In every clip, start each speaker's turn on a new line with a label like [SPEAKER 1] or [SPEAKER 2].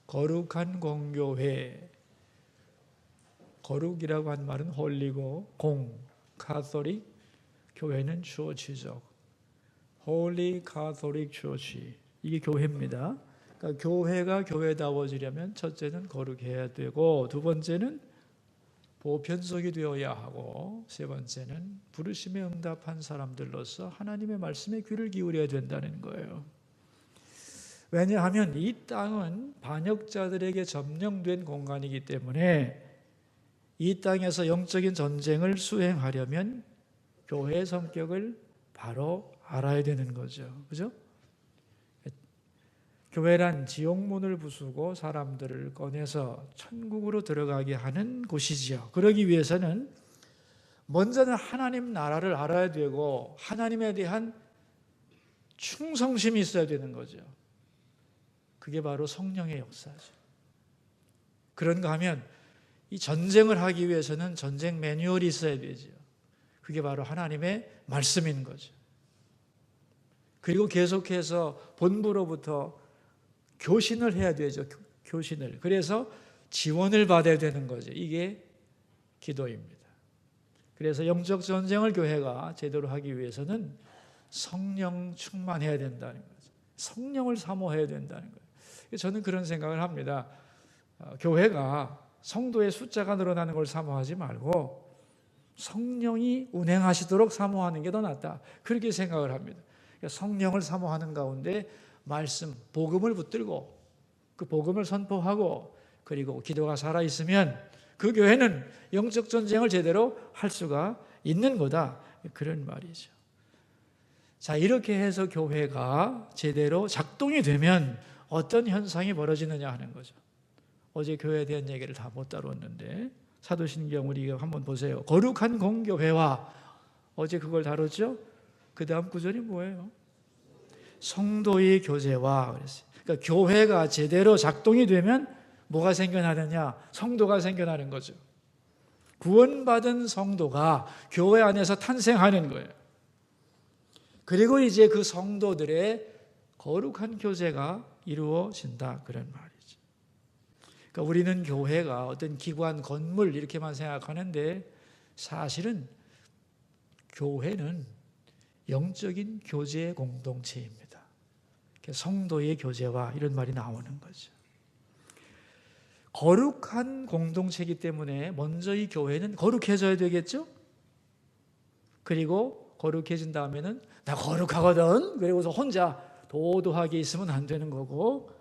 [SPEAKER 1] 거룩한 공교회, 거룩이라고 한 말은 홀리고 카톨릭, 교회는 추어치죠. Holy Catholic Church, 이게 교회입니다. 그러니까 교회가 교회다워지려면 첫째는 거룩해야 되고, 두 번째는 보편속이 되어야 하고, 세 번째는 부르심에 응답한 사람들로서 하나님의 말씀에 귀를 기울여야 된다는 거예요. 왜냐하면 이 땅은 반역자들에게 점령된 공간이기 때문에 이 땅에서 영적인 전쟁을 수행하려면 교회의 성격을 바로 알아야 되는 거죠. 그죠? 교회란 지옥문을 부수고 사람들을 꺼내서 천국으로 들어가게 하는 곳이지요. 그러기 위해서는 먼저는 하나님 나라를 알아야 되고 하나님에 대한 충성심이 있어야 되는 거죠. 그게 바로 성령의 역사죠. 그런가 하면 이 전쟁을 하기 위해서는 전쟁 매뉴얼이 있어야 되죠. 그게 바로 하나님의 말씀인 거죠. 그리고 계속해서 본부로부터 교신을 해야 되죠. 교신을. 그래서 지원을 받아야 되는 거죠. 이게 기도입니다. 그래서 영적 전쟁을 교회가 제대로 하기 위해서는 성령 충만해야 된다는 거죠. 성령을 사모해야 된다는 거예요. 저는 그런 생각을 합니다. 교회가 성도의 숫자가 늘어나는 걸 사모하지 말고 성령이 운행하시도록 사모하는 게 더 낫다. 그렇게 생각을 합니다. 성령을 사모하는 가운데 말씀, 복음을 붙들고 그 복음을 선포하고 그리고 기도가 살아있으면 그 교회는 영적 전쟁을 제대로 할 수가 있는 거다. 그런 말이죠. 자, 이렇게 해서 교회가 제대로 작동이 되면 어떤 현상이 벌어지느냐 하는 거죠. 어제 교회에 대한 얘기를 다 못 다뤘는데 사도신경 우리 한번 보세요. 거룩한 공교회와 어제 그걸 다뤘죠? 그 다음 구절이 뭐예요? 성도의 교제와 그랬어요. 그러니까 교회가 제대로 작동이 되면 뭐가 생겨나느냐? 성도가 생겨나는 거죠. 구원받은 성도가 교회 안에서 탄생하는 거예요. 그리고 이제 그 성도들의 거룩한 교제가 이루어진다 그런 말이죠. 그러니까 우리는 교회가 어떤 기관, 건물 이렇게만 생각하는데 사실은 교회는 영적인 교제 공동체입니다. 성도의 교제와 이런 말이 나오는 거죠. 거룩한 공동체이기 때문에 먼저 이 교회는 거룩해져야 되겠죠? 그리고 거룩해진 다음에는 나 거룩하거든. 그리고서 혼자 도도하게 있으면 안 되는 거고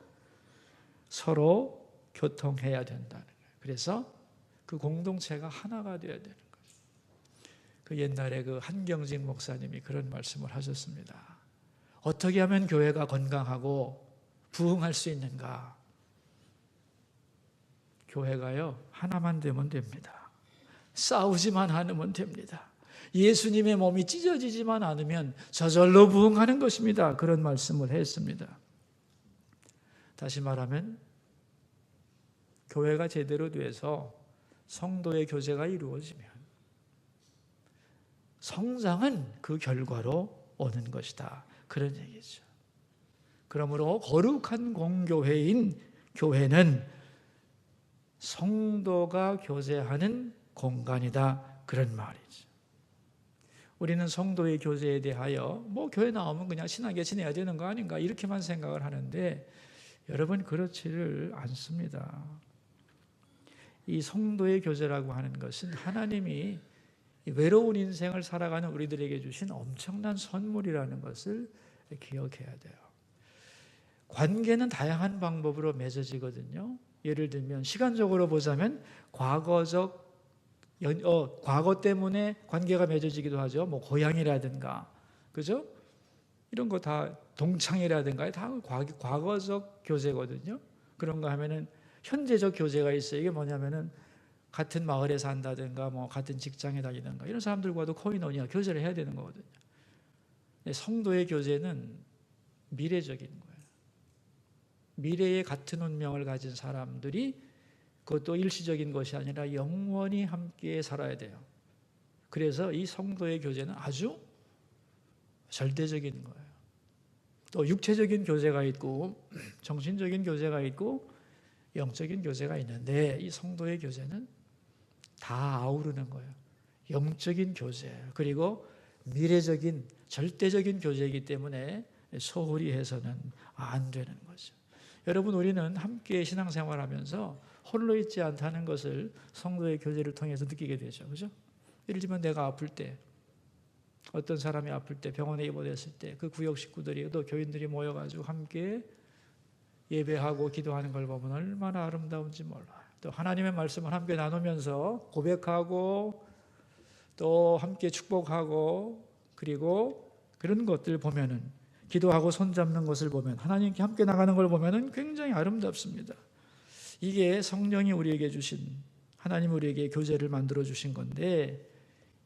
[SPEAKER 1] 서로 교통해야 된다는 거예요. 그래서 그 공동체가 하나가 되어야 되는 거죠. 그 옛날에 그 한경직 목사님이 그런 말씀을 하셨습니다. 어떻게 하면 교회가 건강하고 부흥할 수 있는가? 교회가요, 하나만 되면 됩니다. 싸우지만 않으면 됩니다. 예수님의 몸이 찢어지지만 않으면 저절로 부흥하는 것입니다. 그런 말씀을 했습니다. 다시 말하면 교회가 제대로 돼서 성도의 교제가 이루어지면 성장은 그 결과로 오는 것이다. 그런 얘기죠. 그러므로 거룩한 공교회인 교회는 성도가 교제하는 공간이다. 그런 말이죠. 우리는 성도의 교제에 대하여 교회 나오면 그냥 신하게 지내야 되는 거 아닌가 이렇게만 생각을 하는데 여러분 그렇지를 않습니다. 이 성도의 교제라고 하는 것은 하나님이 외로운 인생을 살아가는 우리들에게 주신 엄청난 선물이라는 것을 기억해야 돼요. 관계는 다양한 방법으로 맺어지거든요. 예를 들면 시간적으로 보자면 과거 때문에 관계가 맺어지기도 하죠. 고향이라든가, 그죠? 이런 거 다 동창이라든가 다 과거적 교제거든요. 그런가 하면은 현재적 교제가 있어요. 이게 뭐냐면은 같은 마을에 산다든가 같은 직장에 다니든가 이런 사람들과도 코이노니아 교제를 해야 되는 거거든요. 성도의 교제는 미래적인 거예요. 미래에 같은 운명을 가진 사람들이 그것도 일시적인 것이 아니라 영원히 함께 살아야 돼요. 그래서 이 성도의 교제는 아주 절대적인 거예요. 또 육체적인 교제가 있고 정신적인 교제가 있고 영적인 교제가 있는데 이 성도의 교제는 다 아우르는 거예요. 영적인 교제 그리고 미래적인 절대적인 교제이기 때문에 소홀히 해서는 안 되는 거죠. 여러분, 우리는 함께 신앙생활하면서 홀로 있지 않다는 것을 성도의 교제를 통해서 느끼게 되죠. 그죠? 예를 들면 내가 아플 때, 어떤 사람이 아플 때, 병원에 입원했을 때 그 구역 식구들이 또 교인들이 모여가지고 함께 예배하고 기도하는 걸 보면 얼마나 아름다운지 몰라요. 또 하나님의 말씀을 함께 나누면서 고백하고 또 함께 축복하고 그리고 그런 것들 보면은 기도하고 손잡는 것을 보면 하나님께 함께 나가는 걸 보면은 굉장히 아름답습니다. 이게 성령이 우리에게 주신 하나님이 우리에게 교제를 만들어 주신 건데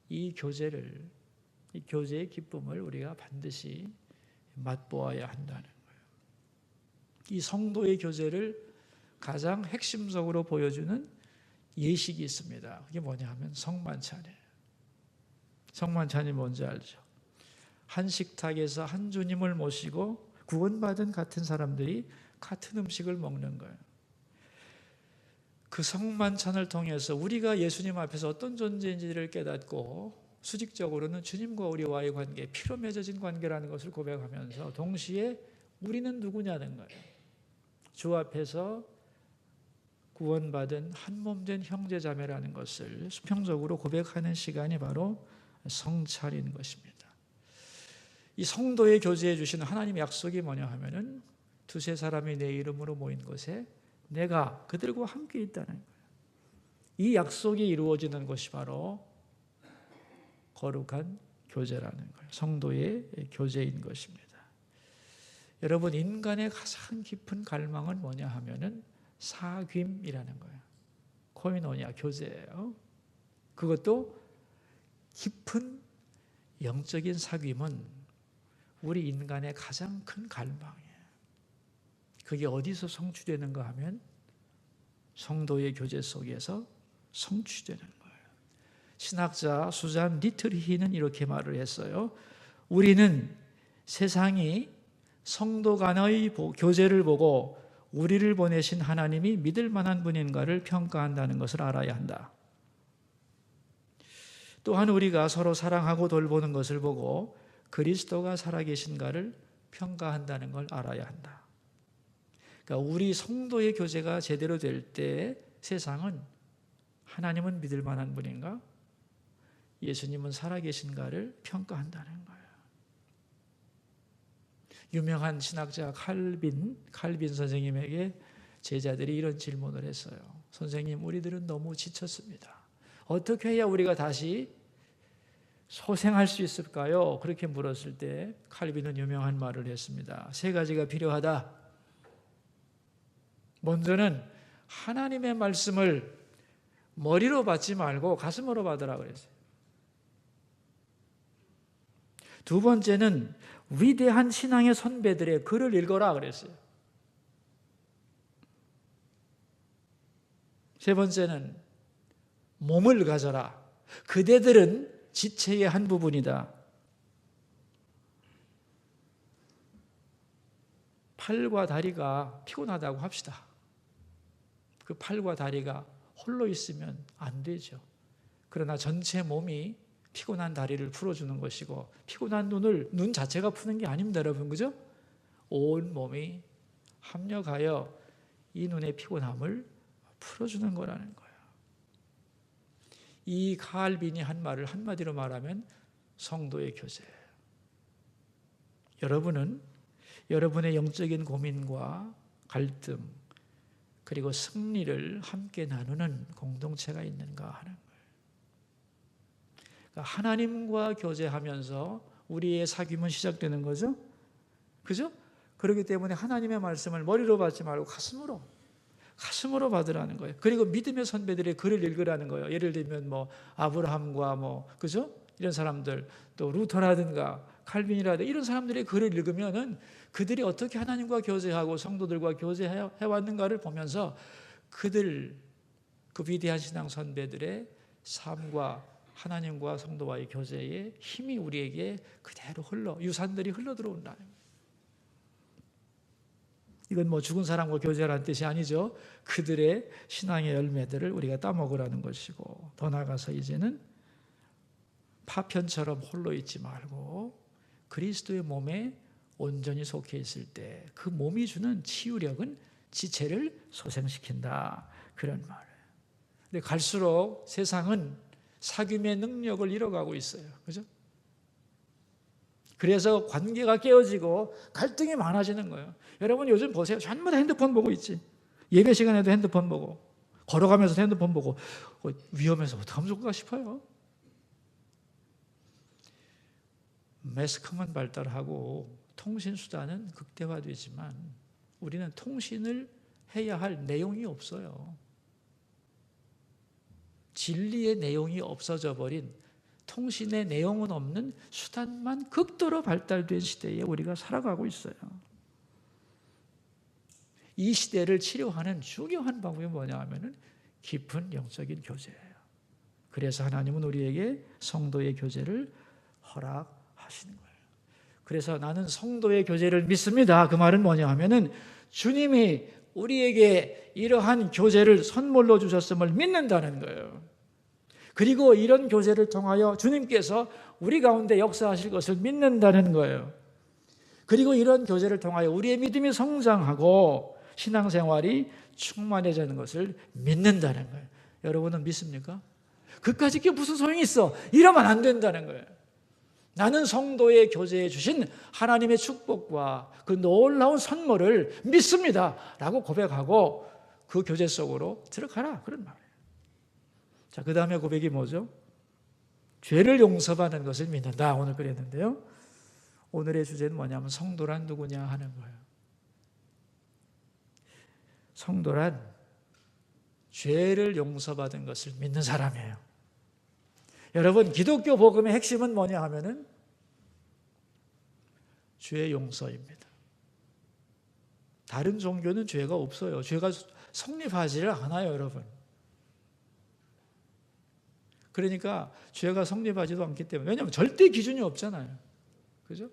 [SPEAKER 1] 이 교제의 기쁨을 우리가 반드시 맛보아야 한다는 거예요. 이 성도의 교제를 가장 핵심적으로 보여주는 예식이 있습니다. 그게 뭐냐 하면 성만찬이에요. 성만찬이 뭔지 알죠? 한 식탁에서 한 주님을 모시고 구원받은 같은 사람들이 같은 음식을 먹는 거예요. 그 성만찬을 통해서 우리가 예수님 앞에서 어떤 존재인지를 깨닫고 수직적으로는 주님과 우리와의 관계, 피로 맺어진 관계라는 것을 고백하면서 동시에 우리는 누구냐는 거예요. 주 앞에서 구원받은 한몸된 형제자매라는 것을 수평적으로 고백하는 시간이 바로 성찬인 것입니다. 이 성도의 교제해 주시는 하나님의 약속이 뭐냐 하면은 두세 사람이 내 이름으로 모인 곳에 내가 그들과 함께 있다는 거예요. 이 약속이 이루어지는 것이 바로 거룩한 교제라는 거예요. 성도의 교제인 것입니다. 여러분, 인간의 가장 깊은 갈망은 뭐냐 하면은 사귐이라는 거예요. 코이노니아, 교제예요. 그것도 깊은 영적인 사귐은 우리 인간의 가장 큰 갈망이에요. 그게 어디서 성취되는가 하면 성도의 교제 속에서 성취되는 거예요. 신학자 수잔 리틀히는 이렇게 말을 했어요. 우리는 세상이 성도 간의 교제를 보고 우리를 보내신 하나님이 믿을 만한 분인가를 평가한다는 것을 알아야 한다. 또한 우리가 서로 사랑하고 돌보는 것을 보고 그리스도가 살아계신가를 평가한다는 걸 알아야 한다. 그러니까 우리 성도의 교제가 제대로 될 때 세상은 하나님은 믿을 만한 분인가? 예수님은 살아계신가를 평가한다는 거예요. 유명한 신학자 칼빈 선생님에게 제자들이 이런 질문을 했어요. 선생님, 우리들은 너무 지쳤습니다. 어떻게 해야 우리가 다시 소생할 수 있을까요? 그렇게 물었을 때 칼빈은 유명한 말을 했습니다. 세 가지가 필요하다. 먼저는 하나님의 말씀을 머리로 받지 말고 가슴으로 받으라 그랬어요. 두 번째는 위대한 신앙의 선배들의 글을 읽어라 그랬어요. 세 번째는 몸을 가져라. 그대들은 지체의 한 부분이다. 팔과 다리가 피곤하다고 합시다. 그 팔과 다리가 홀로 있으면 안 되죠. 그러나 전체 몸이 피곤한 다리를 풀어주는 것이고 피곤한 눈 자체가 푸는 게 아닙니다, 여러분. 그죠? 온 몸이 합력하여 이 눈의 피곤함을 풀어주는 거라는 거예요. 이 칼빈이 한 말을 한마디로 말하면 성도의 교제예요. 여러분은 여러분의 영적인 고민과 갈등 그리고 승리를 함께 나누는 공동체가 있는가 하는 거예요. 그러니까 하나님과 교제하면서 우리의 사귐은 시작되는 거죠. 그죠? 그렇기 때문에 하나님의 말씀을 머리로 받지 말고 가슴으로 받으라는 거예요. 그리고 믿음의 선배들의 글을 읽으라는 거예요. 예를 들면 아브라함과 그죠? 이런 사람들, 또 루터라든가 칼빈이라든가 이런 사람들의 글을 읽으면은 그들이 어떻게 하나님과 교제하고 성도들과 교제해 왔는가를 보면서 그 위대한 신앙 선배들의 삶과 하나님과 성도와의 교제의 힘이 우리에게 그대로 유산들이 흘러 들어온다는 거예요. 이건 뭐 죽은 사람과 교제라는 뜻이 아니죠. 그들의 신앙의 열매들을 우리가 따먹으라는 것이고, 더 나아가서 이제는 파편처럼 홀로 있지 말고 그리스도의 몸에 온전히 속해 있을 때 그 몸이 주는 치유력은 지체를 소생시킨다, 그런 말이에요. 근데 갈수록 세상은 사귐의 능력을 잃어가고 있어요. 그죠? 그래서 관계가 깨어지고 갈등이 많아지는 거예요. 여러분 요즘 보세요. 전부 다 핸드폰 보고 있지. 예배 시간에도 핸드폰 보고, 걸어가면서 핸드폰 보고, 위험해서 어떡하면 좋을까 싶어요. 매스컴은 발달하고 통신수단은 극대화되지만 우리는 통신을 해야 할 내용이 없어요. 진리의 내용이 없어져 버린, 통신의 내용은 없는 수단만 극도로 발달된 시대에 우리가 살아가고 있어요. 이 시대를 치료하는 중요한 방법이 뭐냐 하면은 깊은 영적인 교제예요. 그래서 하나님은 우리에게 성도의 교제를 허락하시는 거예요. 그래서 나는 성도의 교제를 믿습니다. 그 말은 뭐냐 하면은 주님이 우리에게 이러한 교제를 선물로 주셨음을 믿는다는 거예요. 그리고 이런 교제를 통하여 주님께서 우리 가운데 역사하실 것을 믿는다는 거예요. 그리고 이런 교제를 통하여 우리의 믿음이 성장하고 신앙생활이 충만해지는 것을 믿는다는 거예요. 여러분은 믿습니까? 그까짓 게 무슨 소용이 있어? 이러면 안 된다는 거예요. 나는 성도의 교제에 주신 하나님의 축복과 그 놀라운 선물을 믿습니다 라고 고백하고 그 교제 속으로 들어가라, 그런 말이에요. 자, 그 다음에 고백이 뭐죠? 죄를 용서받는 것을 믿는다. 오늘 그랬는데요, 오늘의 주제는 뭐냐면 성도란 누구냐 하는 거예요. 성도란 죄를 용서받은 것을 믿는 사람이에요. 여러분, 기독교 복음의 핵심은 뭐냐 하면은 죄 용서입니다. 다른 종교는 죄가 없어요. 죄가 성립하지를 않아요, 여러분. 그러니까 죄가 성립하지도 않기 때문에, 왜냐하면 절대 기준이 없잖아요. 그죠?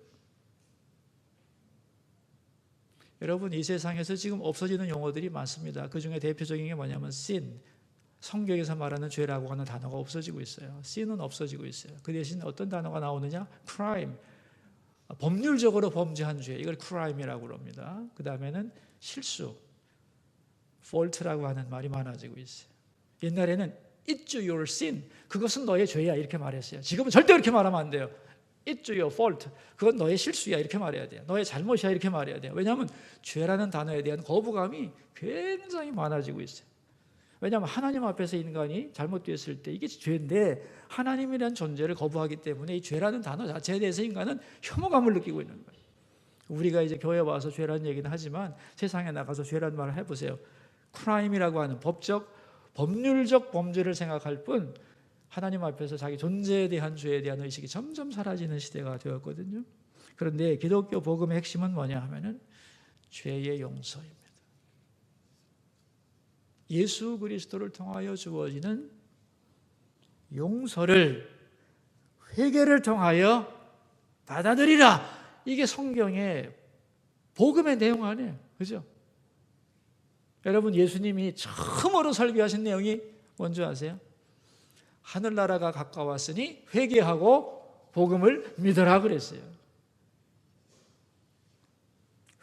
[SPEAKER 1] 여러분, 이 세상에서 지금 없어지는 용어들이 많습니다. 그 중에 대표적인 게 뭐냐면 sin, 성경에서 말하는 죄라고 하는 단어가 없어지고 있어요. sin은 없어지고 있어요. 그 대신 어떤 단어가 나오느냐? crime, 법률적으로 범죄한 죄, 이걸 crime이라고 합니다. 그 다음에는 실수, fault라고 하는 말이 많아지고 있어요. 옛날에는 it's your sin, 그것은 너의 죄야, 이렇게 말했어요. 지금은 절대 그렇게 말하면 안 돼요. It's your fault, 그건 너의 실수야, 이렇게 말해야 돼요. 너의 잘못이야, 이렇게 말해야 돼요. 왜냐하면 죄라는 단어에 대한 거부감이 굉장히 많아지고 있어요. 왜냐하면 하나님 앞에서 인간이 잘못되었을 때 이게 죄인데 하나님이라는 존재를 거부하기 때문에 이 죄라는 단어 자체에 대해서 인간은 혐오감을 느끼고 있는 거예요. 우리가 이제 교회에 와서 죄라는 얘기는 하지만 세상에 나가서 죄라는 말을 해보세요. 크라임이라고 하는 법률적 범죄를 생각할 뿐 하나님 앞에서 자기 존재에 대한 죄에 대한 의식이 점점 사라지는 시대가 되었거든요. 그런데 기독교 복음의 핵심은 뭐냐 하면은 죄의 용서입니다. 예수 그리스도를 통하여 주어지는 용서를, 회개를 통하여 받아들이라. 이게 성경의 복음의 내용 아니에요. 그죠? 여러분, 예수님이 처음으로 설교하신 내용이 뭔지 아세요? 하늘나라가 가까웠으니 회개하고 복음을 믿으라 그랬어요.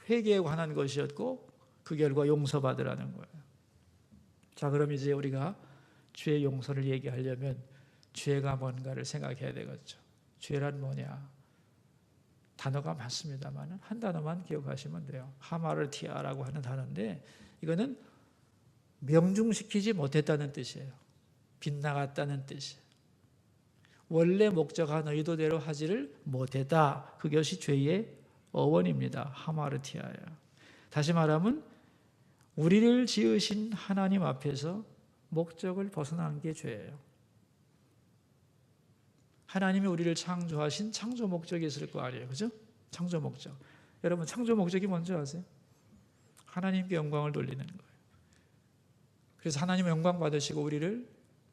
[SPEAKER 1] 회개에 관한 것이었고 그 결과 용서받으라는 거예요. 자, 그럼 이제 우리가 죄 용서를 얘기하려면 죄가 뭔가를 생각해야 되겠죠. 죄란 뭐냐? 단어가 많습니다만 한 단어만 기억하시면 돼요. 하마르티아라고 하는 단어인데 이거는 명중시키지 못했다는 뜻이에요. 빗나갔다는 뜻이에요. 원래 목적한 의도대로 하지를 못했다. 그것이 죄의 어원입니다. 하마르티아예요. 다시 말하면 우리를 지으신 하나님 앞에서 목적을 벗어난 게 죄예요. 하나님이 우리를 창조하신 창조 목적이 있을 거 아니에요. 그죠? 창조 목적. 여러분, 창조 목적이 뭔지 아세요? 하나님께 영광을 돌리는 거예요. 그래서 하나님의 영광 받으시고 우리를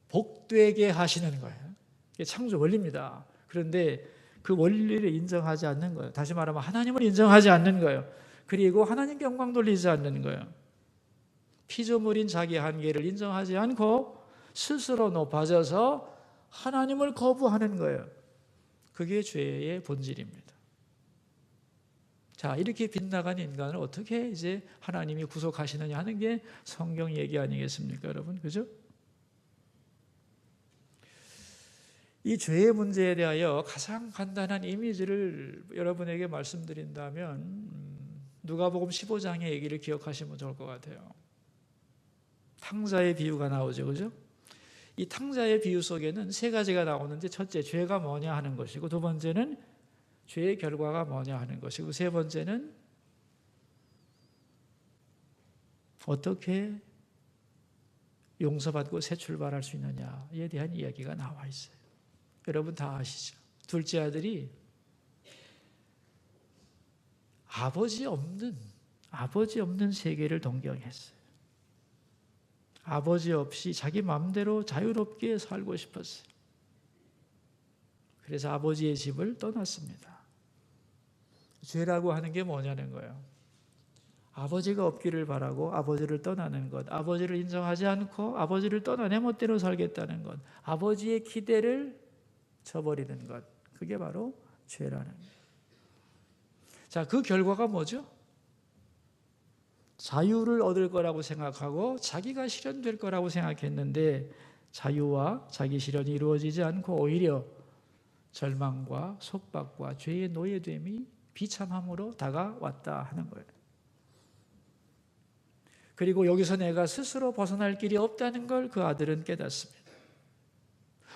[SPEAKER 1] 복되게 하시는 거예요. 이게 창조 원리입니다. 그런데 그 원리를 인정하지 않는 거예요. 다시 말하면 하나님을 인정하지 않는 거예요. 그리고 하나님께 영광 돌리지 않는 거예요. 피조물인 자기 한계를 인정하지 않고 스스로 높아져서 하나님을 거부하는 거예요. 그게 죄의 본질입니다. 자, 이렇게 빗나간 인간을 어떻게 이제 하나님이 구속하시느냐 하는 게 성경 얘기 아니겠습니까, 여러분? 그죠? 이 죄의 문제에 대하여 가장 간단한 이미지를 여러분에게 말씀드린다면 누가복음 15장의 얘기를 기억하시면 좋을 것 같아요. 탕자의 비유가 나오죠, 그죠? 이 탕자의 비유 속에는 세 가지가 나오는데, 첫째, 죄가 뭐냐 하는 것이고, 두 번째는 죄의 결과가 뭐냐 하는 것이고, 세 번째는 어떻게 용서받고 새 출발할 수 있느냐에 대한 이야기가 나와 있어요. 여러분 다 아시죠? 둘째 아들이 아버지 없는 세계를 동경했어요. 아버지 없이 자기 마음대로 자유롭게 살고 싶었어요. 그래서 아버지의 집을 떠났습니다. 죄라고 하는 게 뭐냐는 거예요. 아버지가 없기를 바라고 아버지를 떠나는 것, 아버지를 인정하지 않고 아버지를 떠나 내 멋대로 살겠다는 것, 아버지의 기대를 저버리는 것, 그게 바로 죄라는 거예요. 자, 그 결과가 뭐죠? 자유를 얻을 거라고 생각하고 자기가 실현될 거라고 생각했는데 자유와 자기 실현이 이루어지지 않고 오히려 절망과 속박과 죄의 노예됨이 비참함으로 다가왔다 하는 거예요. 그리고 여기서 내가 스스로 벗어날 길이 없다는 걸 그 아들은 깨닫습니다.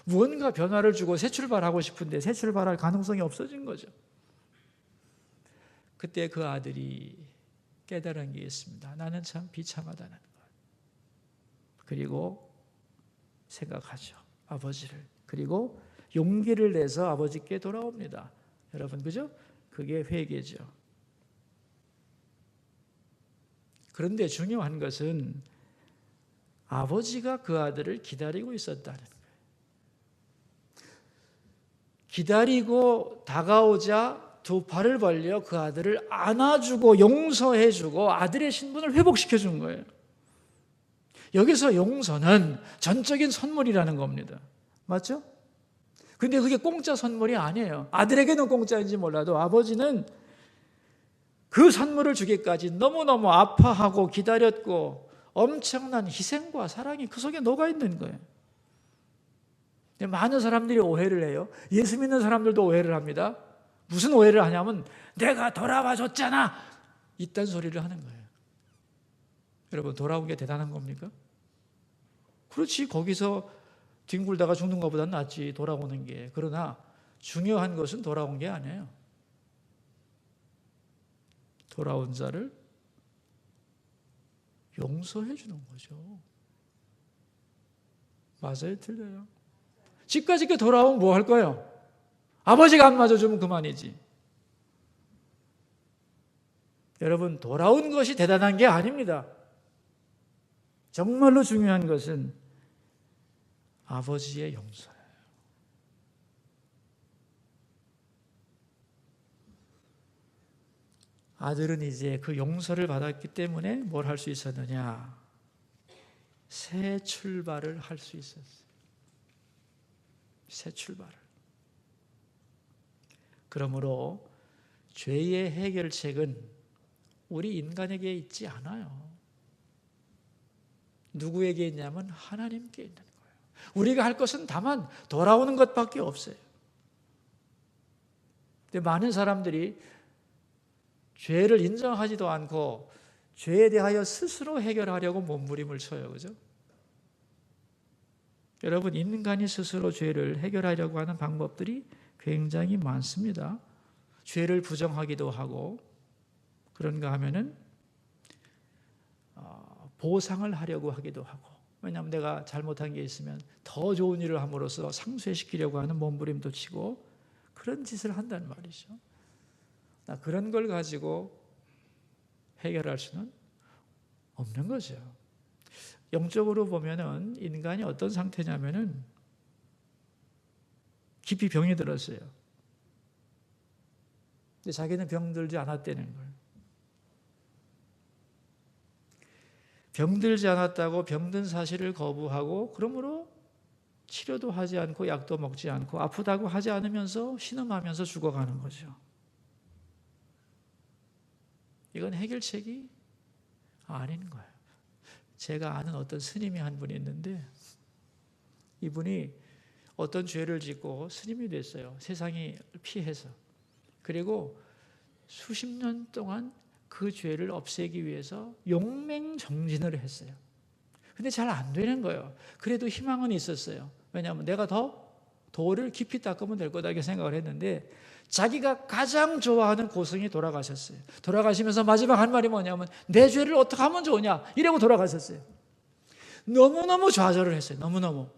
[SPEAKER 1] 무언가 변화를 주고 새 출발하고 싶은데 새 출발할 가능성이 없어진 거죠. 그때 그 아들이 깨달은 게 있습니다. 나는 참 비참하다는 것. 그리고 생각하죠. 아버지를. 그리고 용기를 내서 아버지께 돌아옵니다. 여러분, 그죠? 그게 회개죠. 그런데 중요한 것은 아버지가 그 아들을 기다리고 있었다는 거예요. 기다리고 다가오자 두 팔을 벌려 그 아들을 안아주고 용서해주고 아들의 신분을 회복시켜준 거예요. 여기서 용서는 전적인 선물이라는 겁니다. 맞죠? 근데 그게 공짜 선물이 아니에요. 아들에게는 공짜인지 몰라도 아버지는 그 선물을 주기까지 너무너무 아파하고 기다렸고 엄청난 희생과 사랑이 그 속에 녹아있는 거예요. 많은 사람들이 오해를 해요. 예수 믿는 사람들도 오해를 합니다. 무슨 오해를 하냐면 내가 돌아와 줬잖아, 이딴 소리를 하는 거예요. 여러분, 돌아온 게 대단한 겁니까? 그렇지, 거기서 뒹굴다가 죽는 것보다는 낫지, 돌아오는 게. 그러나 중요한 것은 돌아온 게 아니에요. 돌아온 자를 용서해 주는 거죠. 맞아요, 틀려요? 집까지 돌아오면 뭐 할 거예요? 아버지가 안 맞아주면 그만이지. 여러분, 돌아온 것이 대단한 게 아닙니다. 정말로 중요한 것은 아버지의 용서예요. 아들은 이제 그 용서를 받았기 때문에 뭘 할 수 있었느냐? 새 출발을 할 수 있었어요. 새 출발을. 그러므로 죄의 해결책은 우리 인간에게 있지 않아요. 누구에게 있냐면 하나님께 있는 거예요. 우리가 할 것은 다만 돌아오는 것밖에 없어요. 근데 많은 사람들이 죄를 인정하지도 않고 죄에 대하여 스스로 해결하려고 몸부림을 쳐요. 그죠? 여러분, 인간이 스스로 죄를 해결하려고 하는 방법들이 굉장히 많습니다. 죄를 부정하기도 하고, 그런가 하면은 보상을 하려고 하기도 하고, 왜냐하면 내가 잘못한 게 있으면 더 좋은 일을 함으로써 상쇄시키려고 하는 몸부림도 치고 그런 짓을 한단 말이죠. 그런 걸 가지고 해결할 수는 없는 거죠. 영적으로 보면은 인간이 어떤 상태냐면은 깊이 병이 들었어요. 근데 자기는 병들지 않았다는 거예요. 병들지 않았다고 병든 사실을 거부하고 그러므로 치료도 하지 않고 약도 먹지 않고 아프다고 하지 않으면서 신음하면서 죽어가는 거죠. 이건 해결책이 아닌 거예요. 제가 아는 어떤 스님이 한 분이 있는데 이분이 어떤 죄를 짓고 스님이 됐어요. 세상이 피해서. 그리고 수십 년 동안 그 죄를 없애기 위해서 용맹정진을 했어요. 근데 잘 안 되는 거예요. 그래도 희망은 있었어요. 왜냐하면 내가 더 돌을 깊이 닦으면 될 거다 이렇게 생각을 했는데 자기가 가장 좋아하는 고승이 돌아가셨어요. 돌아가시면서 마지막 한 말이 뭐냐면 내 죄를 어떻게 하면 좋으냐 이러고 돌아가셨어요. 너무너무 좌절을 했어요. 너무너무.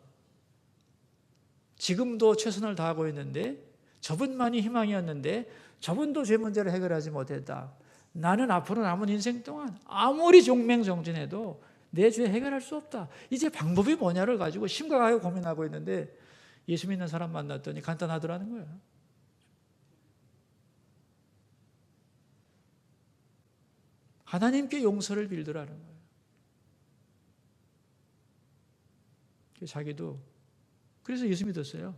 [SPEAKER 1] 지금도 최선을 다하고 있는데 저분만이 희망이었는데 저분도 죄 문제를 해결하지 못했다. 나는 앞으로 남은 인생 동안 아무리 용맹정진해도 내 죄 해결할 수 없다. 이제 방법이 뭐냐를 가지고 심각하게 고민하고 있는데 예수 믿는 사람 만났더니 간단하더라는 거예요. 하나님께 용서를 빌더라는 거예요. 자기도 그래서 예수 믿었어요.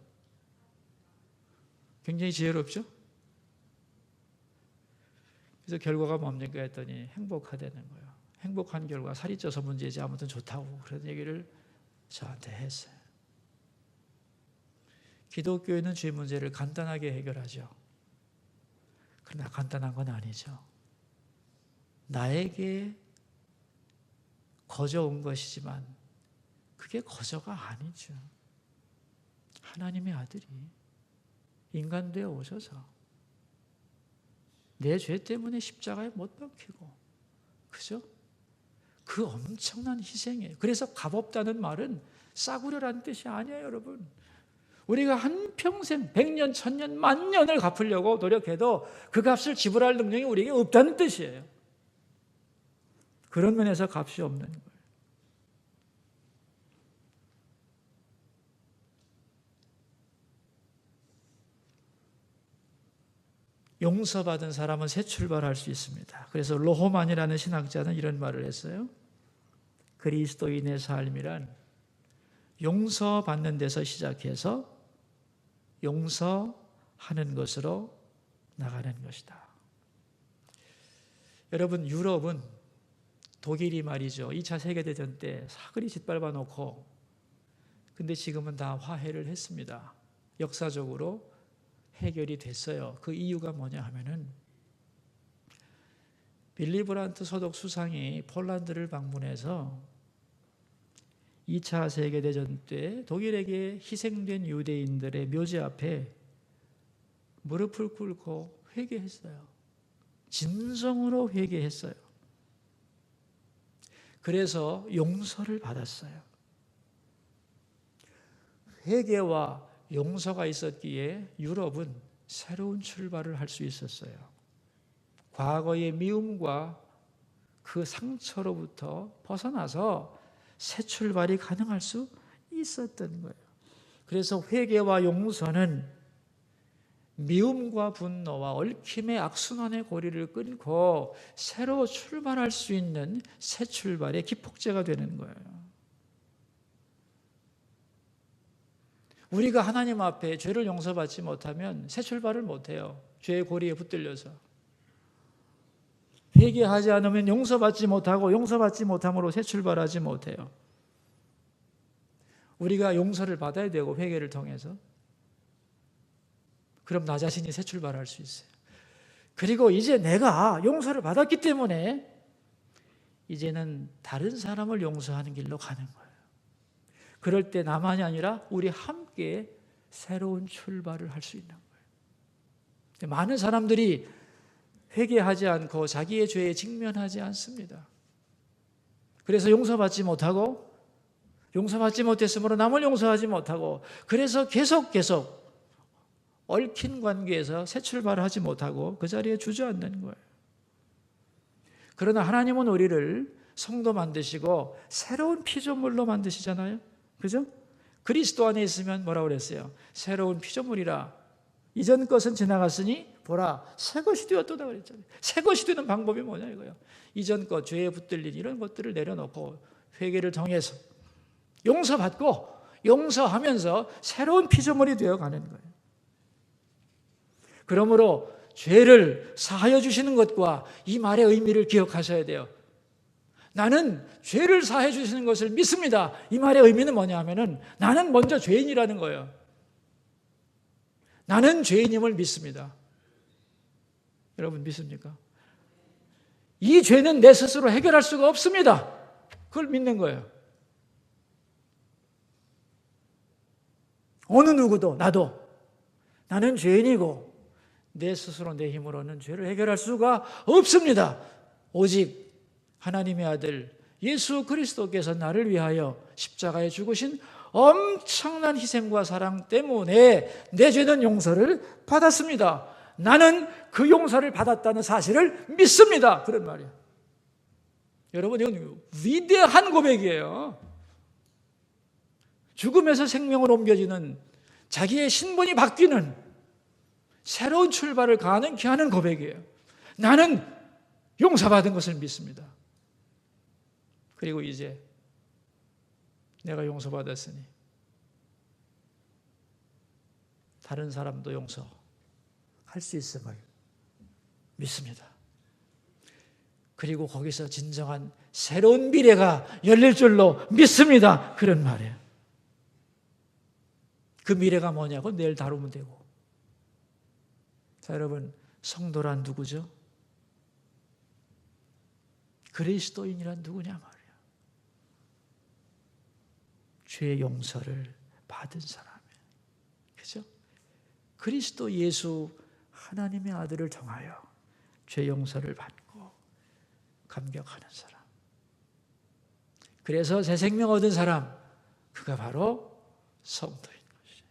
[SPEAKER 1] 굉장히 지혜롭죠? 그래서 결과가 뭡니까 했더니 행복하다는 거예요. 행복한 결과 살이 쪄서 문제지 아무튼 좋다고 그런 얘기를 저한테 했어요. 기독교에는 죄 문제를 간단하게 해결하죠. 그러나 간단한 건 아니죠. 나에게 거저 온 것이지만 그게 거저가 아니죠. 하나님의 아들이 인간 되어 오셔서 내 죄 때문에 십자가에 못 박히고, 그죠? 그 엄청난 희생이에요. 그래서 값없다는 말은 싸구려라는 뜻이 아니에요, 여러분. 우리가 한평생 100년, 1000년, 10,000년을 갚으려고 노력해도 그 값을 지불할 능력이 우리에게 없다는 뜻이에요. 그런 면에서 값이 없는 거예요. 용서받은 사람은 새 출발할 수 있습니다. 그래서 로호만이라는 신학자는 이런 말을 했어요. 그리스도인의 삶이란 용서받는 데서 시작해서 용서하는 것으로 나가는 것이다. 여러분, 유럽은 독일이 말이죠. 2차 세계대전 때 사거리 짓밟아 놓고, 근데 지금은 다 화해를 했습니다. 역사적으로 해결이 됐어요. 그 이유가 뭐냐 하면은 빌리 브란트 서독 수상이 폴란드를 방문해서 2차 세계대전 때 독일에게 희생된 유대인들의 묘지 앞에 무릎을 꿇고 회개했어요. 진정으로 회개했어요. 그래서 용서를 받았어요. 회개와 용서가 있었기에 유럽은 새로운 출발을 할 수 있었어요. 과거의 미움과 그 상처로부터 벗어나서 새 출발이 가능할 수 있었던 거예요. 그래서 회개와 용서는 미움과 분노와 얽힘의 악순환의 고리를 끊고 새로 출발할 수 있는 새 출발의 기폭제가 되는 거예요. 우리가 하나님 앞에 죄를 용서받지 못하면 새 출발을 못해요. 죄의 고리에 붙들려서. 회개하지 않으면 용서받지 못하고 용서받지 못함으로 새 출발하지 못해요. 우리가 용서를 받아야 되고 회개를 통해서. 그럼 나 자신이 새 출발할 수 있어요. 그리고 이제 내가 용서를 받았기 때문에 이제는 다른 사람을 용서하는 길로 가는 거예요. 그럴 때 나만이 아니라 우리 함께 새로운 출발을 할 수 있는 거예요. 많은 사람들이 회개하지 않고 자기의 죄에 직면하지 않습니다. 그래서 용서받지 못하고 용서받지 못했으므로 남을 용서하지 못하고 그래서 계속 얽힌 관계에서 새 출발을 하지 못하고 그 자리에 주저앉는 거예요. 그러나 하나님은 우리를 성도 만드시고 새로운 피조물로 만드시잖아요. 그죠? 그리스도 안에 있으면 뭐라고 그랬어요? 새로운 피조물이라. 이전 것은 지나갔으니 보라 새 것이 되었도다 그랬잖아요. 새 것이 되는 방법이 뭐냐 이거예요. 이전 것, 죄에 붙들린 이런 것들을 내려놓고 회개를 통해서 용서받고 용서하면서 새로운 피조물이 되어가는 거예요. 그러므로 죄를 사하여 주시는 것과 이 말의 의미를 기억하셔야 돼요. 나는 죄를 사해 주시는 것을 믿습니다. 이 말의 의미는 뭐냐 하면은 나는 먼저 죄인이라는 거예요. 나는 죄인임을 믿습니다. 여러분 믿습니까? 이 죄는 내 스스로 해결할 수가 없습니다. 그걸 믿는 거예요. 어느 누구도 나도 나는 죄인이고 내 스스로 내 힘으로는 죄를 해결할 수가 없습니다. 오직 하나님의 아들 예수 그리스도께서 나를 위하여 십자가에 죽으신 엄청난 희생과 사랑 때문에 내 죄는 용서를 받았습니다. 나는 그 용서를 받았다는 사실을 믿습니다. 그런 말이에요. 여러분 이건 위대한 고백이에요. 죽음에서 생명으로 옮겨지는 자기의 신분이 바뀌는 새로운 출발을 가능케 하는 고백이에요. 나는 용서받은 것을 믿습니다. 그리고 이제 내가 용서받았으니 다른 사람도 용서할 수 있음을 믿습니다. 그리고 거기서 진정한 새로운 미래가 열릴 줄로 믿습니다. 그런 말이에요. 그 미래가 뭐냐고 내일 다루면 되고. 자, 여러분, 성도란 누구죠? 그리스도인이란 누구냐 말이에요. 죄의 용서를 받은 사람이에요. 그죠? 그리스도 예수 하나님의 아들을 통하여 죄 용서를 받고 감격하는 사람. 그래서 새 생명 얻은 사람, 그가 바로 성도인 것이에요.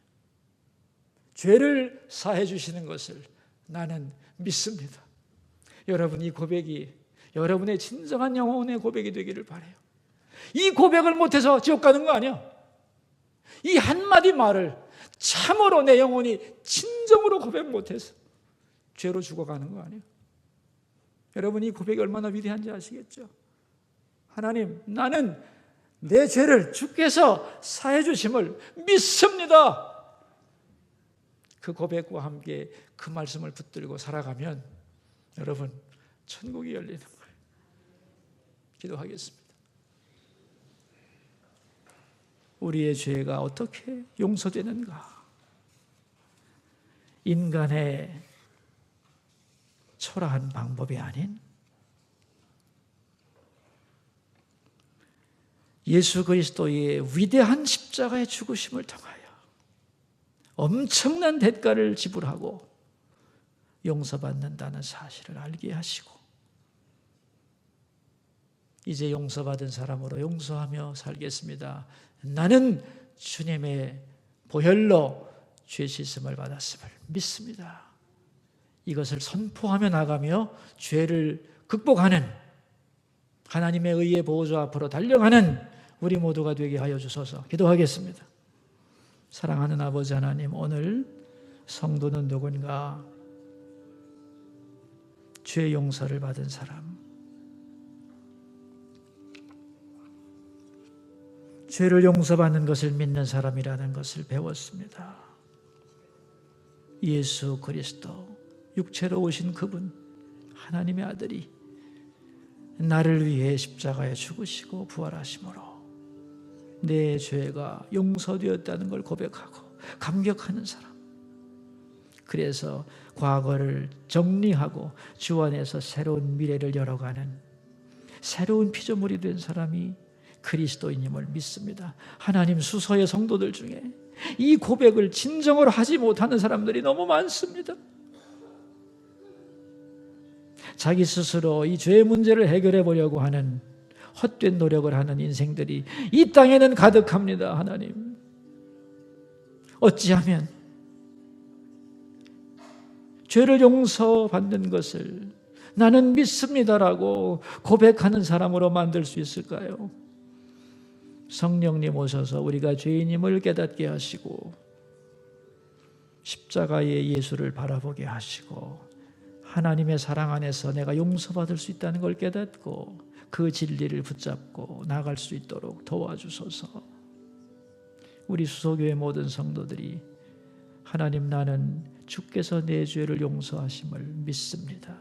[SPEAKER 1] 죄를 사해 주시는 것을 나는 믿습니다. 여러분 이 고백이 여러분의 진정한 영혼의 고백이 되기를 바라요. 이 고백을 못해서 지옥 가는 거 아니야. 이 한마디 말을 참으로 내 영혼이 진정으로 고백 못해서 죄로 죽어가는 거 아니에요. 여러분 이 고백이 얼마나 위대한지 아시겠죠? 하나님, 나는 내 죄를 주께서 사해 주심을 믿습니다. 그 고백과 함께 그 말씀을 붙들고 살아가면 여러분 천국이 열리는 거예요. 기도하겠습니다. 우리의 죄가 어떻게 용서되는가? 인간의 초라한 방법이 아닌 예수 그리스도의 위대한 십자가의 죽으심을 통하여 엄청난 대가를 지불하고 용서받는다는 사실을 알게 하시고 이제 용서받은 사람으로 용서하며 살겠습니다. 나는 주님의 보혈로 죄 씻음을 받았음을 믿습니다. 이것을 선포하며 나가며 죄를 극복하는 하나님의 의의 보호자 앞으로 달려가는 우리 모두가 되게 하여 주소서. 기도하겠습니다. 사랑하는 아버지 하나님, 오늘 성도는 누군가? 죄 용서를 받은 사람, 죄를 용서받는 것을 믿는 사람이라는 것을 배웠습니다. 예수 그리스도 육체로 오신 그분, 하나님의 아들이 나를 위해 십자가에 죽으시고 부활하심으로 내 죄가 용서되었다는 걸 고백하고 감격하는 사람. 그래서 과거를 정리하고 주 안에서 새로운 미래를 열어가는 새로운 피조물이 된 사람이 그리스도인임을 믿습니다. 하나님, 수서의 성도들 중에 이 고백을 진정으로 하지 못하는 사람들이 너무 많습니다. 자기 스스로 이 죄의 문제를 해결해 보려고 하는 헛된 노력을 하는 인생들이 이 땅에는 가득합니다. 하나님, 어찌하면 죄를 용서받는 것을 나는 믿습니다라고 고백하는 사람으로 만들 수 있을까요? 성령님 오셔서 우리가 죄인임을 깨닫게 하시고 십자가의 예수를 바라보게 하시고 하나님의 사랑 안에서 내가 용서받을 수 있다는 걸 깨닫고 그 진리를 붙잡고 나갈 수 있도록 도와주소서. 우리 수소교회 모든 성도들이 하나님, 나는 주께서 내 죄를 용서하심을 믿습니다.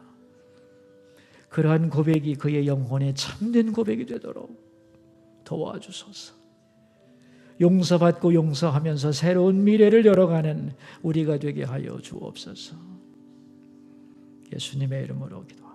[SPEAKER 1] 그러한 고백이 그의 영혼에 참된 고백이 되도록 도와주소서. 용서받고 용서하면서 새로운 미래를 열어가는 우리가 되게 하여 주옵소서. 예수님의 이름으로 기도합니다.